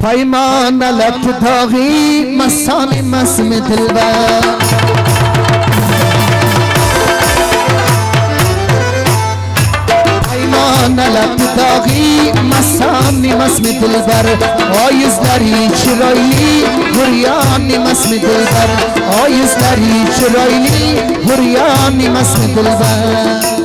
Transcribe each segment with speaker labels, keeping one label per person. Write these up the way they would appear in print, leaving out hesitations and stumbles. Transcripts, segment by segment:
Speaker 1: پیمان لب داغی مسانی مسم دلبر پیمان لب داغی مسانی مسم دلبر آیزلری چرایلی هریانی مسم دلبر آیزلری چرایلی هریانی مسم دلبر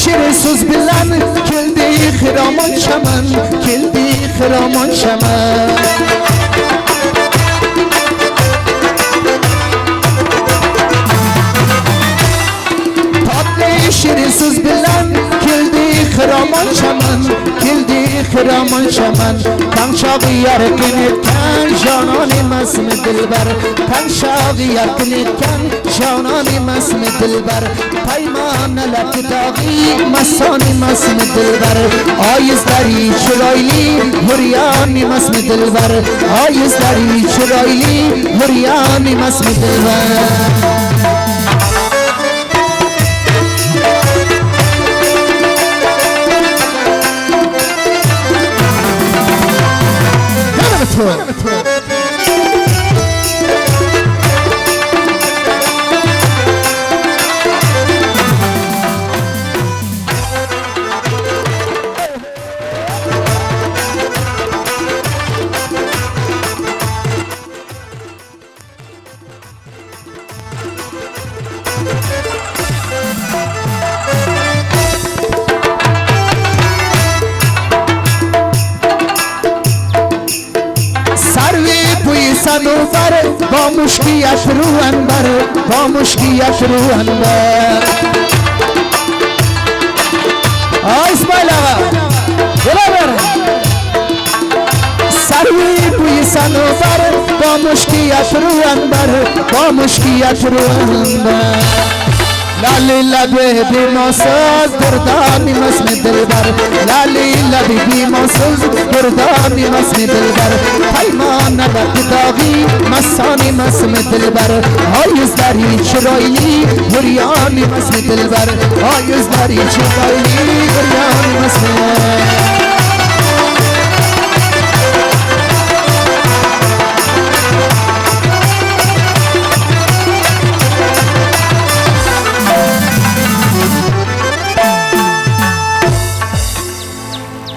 Speaker 1: شیر سوز بلن کلدی خرامان شمن کلدی خرامان شمن تابلی شیر سوز بلن کلدی خرامان شمن کلدی خرامان شمن تن شاقی یرکنید کن جانانی مسم دلبر تن شاقی یرکنید کن جانانی مسم دلبر پیمان لب داغی مسانی مسم دلبر آیزلری چرایلی هریانی مسم دلبر آیزلری چرایلی هریانی مسم دلبر صنوبر با مشکیش رو انبر با مشکیش رو انبر اسماعیل آقا برابر سروی بوی صنوبر با مشکیش رو انبر با مشکیش رو انبر لالی لبی بیماسوز دردانی مسم دلبر لالی لبی بیماسوز دردانی مسم دلبر پیمان لب داغی مسانی مسم دلبر آیزلری چرایلی هریانی مسم دلبر آیزلری چرایلی هریانی مسم